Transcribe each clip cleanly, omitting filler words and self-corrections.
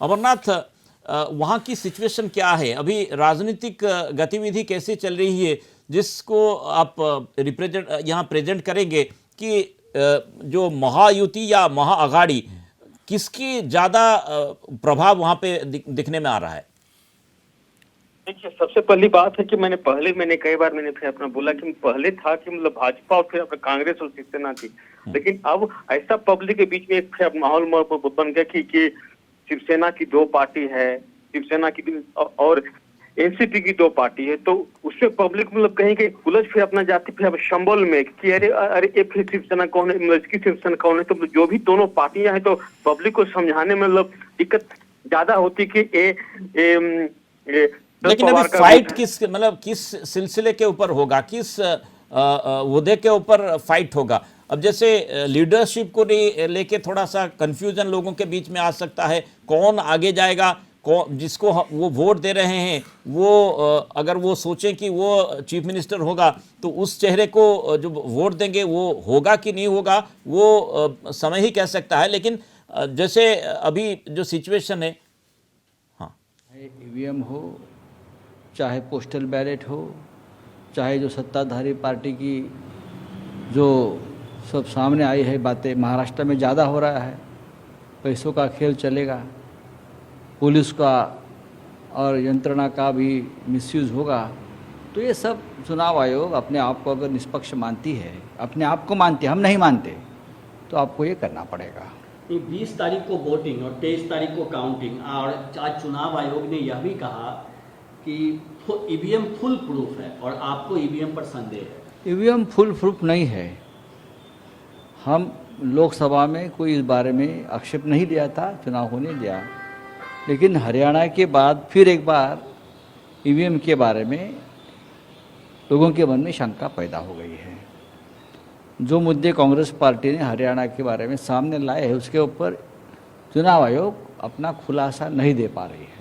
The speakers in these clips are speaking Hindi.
अमरनाथ, वहाँ की सिचुएशन क्या है अभी? राजनीतिक गतिविधि कैसी चल रही है जिसको आप यहाँ प्रेजेंट करेंगे कि जो महायुति या महाअघाड़ी, किसकी ज़्यादा प्रभाव वहाँ पे दिखने में आ रहा है? देखिए, सबसे पहली बात है कि मैंने कई बार फिर अपना बोला कि पहले था कि मतलब भाजपा और फिर अपना कांग्रेस और शिवसेना थी, लेकिन अब ऐसा पब्लिक के बीच में एक फिर माहौल बन गया कि शिवसेना की दो पार्टी है, शिवसेना की और एनसीपी की दो पार्टी है, तो उससे पब्लिक मतलब कहीं कहीं उलझ फिर अपना जाती फिर अब संबल में कि अरे अरे ये फिर शिवसेना कौन है, मतलब इसकी शिवसेना कौन है। तो जो भी दोनों पार्टियां हैं तो पब्लिक को समझाने में मतलब दिक्कत ज्यादा होती कि लेकिन अभी फाइट किस सिलसिले के ऊपर होगा, किस ओहदे के ऊपर फाइट होगा? अब जैसे लीडरशिप को लेके थोड़ा सा कंफ्यूजन लोगों के बीच में आ सकता है, कौन आगे जाएगा, कौन जिसको वो वोट दे रहे हैं वो अगर वो सोचें कि वो चीफ मिनिस्टर होगा तो उस चेहरे को जो वोट देंगे वो होगा कि नहीं होगा, वो समय ही कह सकता है। लेकिन जैसे अभी जो सिचुएशन है, हाँ, ईवीएम हो चाहे पोस्टल बैलेट हो, चाहे जो सत्ताधारी पार्टी की जो सब सामने आई है बातें, महाराष्ट्र में ज़्यादा हो रहा है, पैसों का खेल चलेगा, पुलिस का और यंत्रणा का भी मिसयूज़ होगा। तो ये सब चुनाव आयोग अपने आप को अगर निष्पक्ष मानती है, अपने आप को मानती है, हम नहीं मानते, तो आपको ये करना पड़ेगा। 20 तारीख को वोटिंग और 23 तारीख को काउंटिंग, और आज चुनाव आयोग ने यह भी कहा कि ईवीएम फुल प्रूफ है और आपको ईवीएम पर संदेह है। ईवीएम फुल प्रूफ नहीं है। हम लोकसभा में कोई इस बारे में आक्षेप नहीं लिया था, चुनाव होने दिया, लेकिन हरियाणा के बाद फिर एक बार ईवीएम के बारे में लोगों के मन में शंका पैदा हो गई है। जो मुद्दे कांग्रेस पार्टी ने हरियाणा के बारे में सामने लाए हैं उसके ऊपर चुनाव आयोग अपना खुलासा नहीं दे पा रही है।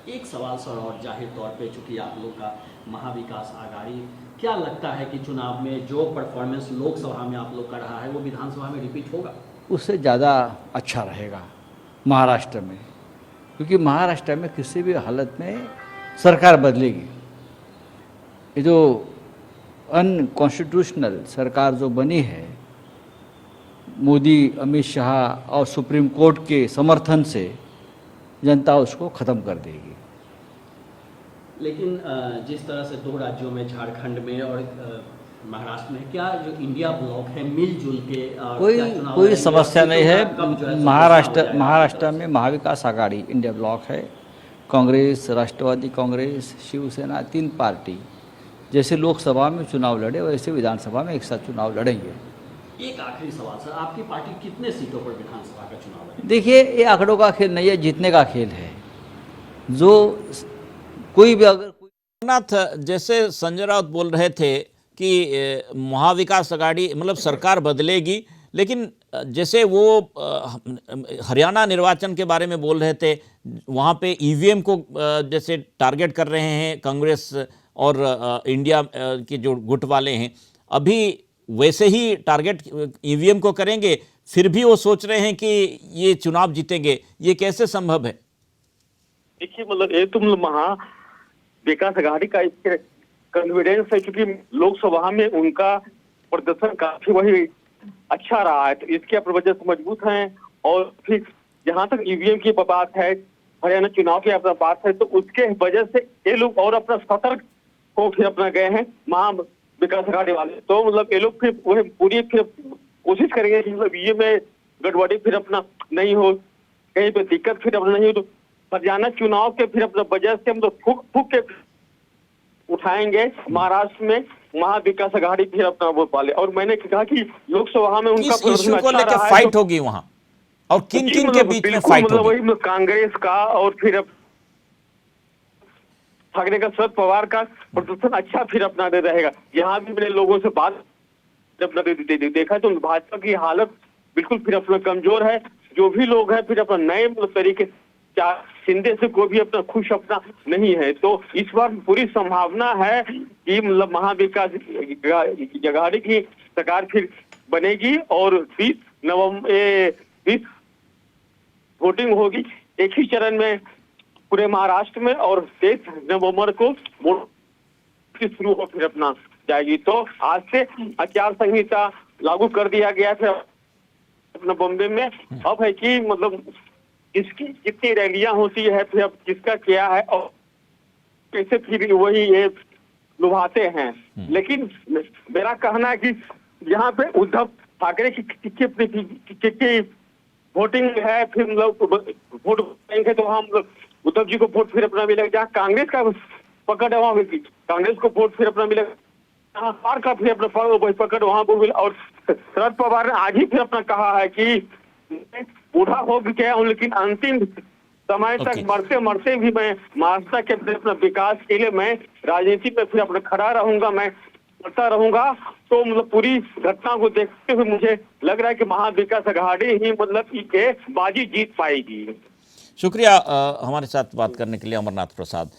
एक सवाल सर, और जाहिर तौर पे चूंकि आप लोग का महाविकास आघाड़ी, क्या लगता है कि चुनाव में जो परफॉर्मेंस लोकसभा में आप लोग का रहा है वो विधानसभा में रिपीट होगा? उससे ज़्यादा अच्छा रहेगा महाराष्ट्र में, क्योंकि महाराष्ट्र में किसी भी हालत में सरकार बदलेगी। ये जो अनकॉन्स्टिट्यूशनल सरकार जो बनी है, मोदी, अमित शाह और सुप्रीम कोर्ट के समर्थन से जनता उसको ख़त्म कर देगी। लेकिन जिस तरह से दो राज्यों में, झारखंड में और महाराष्ट्र में, क्या जो इंडिया ब्लॉक है मिलजुल के कोई समस्या नहीं है। महाराष्ट्र में महाविकास आघाड़ी इंडिया ब्लॉक है, कांग्रेस, राष्ट्रवादी कांग्रेस, शिवसेना, 3 पार्टी जैसे लोकसभा में चुनाव लड़े वैसे विधानसभा में एक साथ चुनाव लड़ेंगे। एक आखिरी सवाल सर, आपकी पार्टी कितने सीटों पर विधानसभा का चुनाव लड़ेगी? देखिए, ये आंकड़ों का खेल नहीं है, जीतने का खेल है। जो कोई भी अगर नाथ, जैसे संजय राउत बोल रहे थे कि महाविकास आघाड़ी मतलब सरकार बदलेगी, लेकिन जैसे वो हरियाणा निर्वाचन के बारे में बोल रहे थे, वहाँ पे ईवीएम को जैसे टारगेट कर रहे हैं कांग्रेस और इंडिया के जो गुट वाले हैं, अभी वैसे ही टारगेट ईवीएम को करेंगे, फिर भी वो सोच रहे हैं कि ये चुनाव जीतेंगे। ये कैसे संभव है? देखिए, मतलब ये तो महाविकास आघाड़ी का कॉन्फिडेंस है, क्योंकि लोकसभा में उनका प्रदर्शन काफी वही अच्छा रहा है, तो इसके वजह से मजबूत हैं। और फिर जहां तक ईवीएम की बात है, हरियाणा चुनाव की अपना बात है, तो उसके वजह से ये लोग और अपना सतर्क को फिर अपना गए हैं महाविकास आघाड़ी वाले। तो मतलब ये लोग फिर वह पूरी फिर कोशिश करेंगे कि मतलब ये में गड़बड़ी फिर अपना नहीं हो, कहीं पे दिक्कत फिर अपना नहीं हो। तो हरियाणा चुनाव के फिर अपना वजह से हम लोग फूक के उठाएंगे महाराष्ट्र में महाविकास आघाड़ी फिर अपना वोट पाले। और मैंने कहा कि लोकसभा में उनका इश्यू को लेकर फाइट होगी वहां, और किन किन के बीच में फाइट होगी? वही कांग्रेस का और फिर ठाकरे का, शरद पवार का प्रदर्शन अच्छा फिर अपना दे रहेगा। यहाँ भी मैंने लोगों से बात अपना देखा तो भाजपा की हालत बिल्कुल फिर अपना कमजोर है। जो भी लोग हैं फिर अपना नए तरीके शिंदे से कोई भी अपना खुश अपना नहीं है। तो इस बार पूरी संभावना है कि मतलब महाविकास आघाड़ी की सरकार फिर बनेगी और 20 वोटिंग होगी एक ही चरण में पूरे महाराष्ट्र में और 23 नवंबर को वोट की शुरू हो फिर अपना जाएगी। तो आज से आचार संहिता लागू कर दिया गया था अपना बॉम्बे में। अब है कि मतलब इसकी कितनी रैलियां होती है, फिर अब किसका क्या है और कैसे फिर वही ये लुभाते हैं। लेकिन मेरा कहना है कि यहाँ पे उद्धव ठाकरे की वोटिंग है, फिर मतलब वोट देंगे तो हम उद्धव जी को वोट फिर अपना मिलेगा। जहाँ कांग्रेस का पकड़ है वहाँ कांग्रेस को वोट फिर अपना मिलेगा, जहाँ पार का फिर अपना पकड़ वहाँ पर मिला। और शरद पवार ने आज ही फिर अपना कहा है कि बूढ़ा हो गया हूँ लेकिन अंतिम समय तक मरते मरते भी मैं महाराष्ट्र के अपना विकास के लिए मैं राजनीति में फिर अपना खड़ा रहूंगा, मैं करता रहूंगा। तो मतलब पूरी घटना को देखते हुए मुझे लग रहा है कि महाविकास आघाड़ी ही मतलब ये बाजी जीत पाएगी। शुक्रिया हमारे साथ बात करने के लिए अमरनाथ प्रसाद।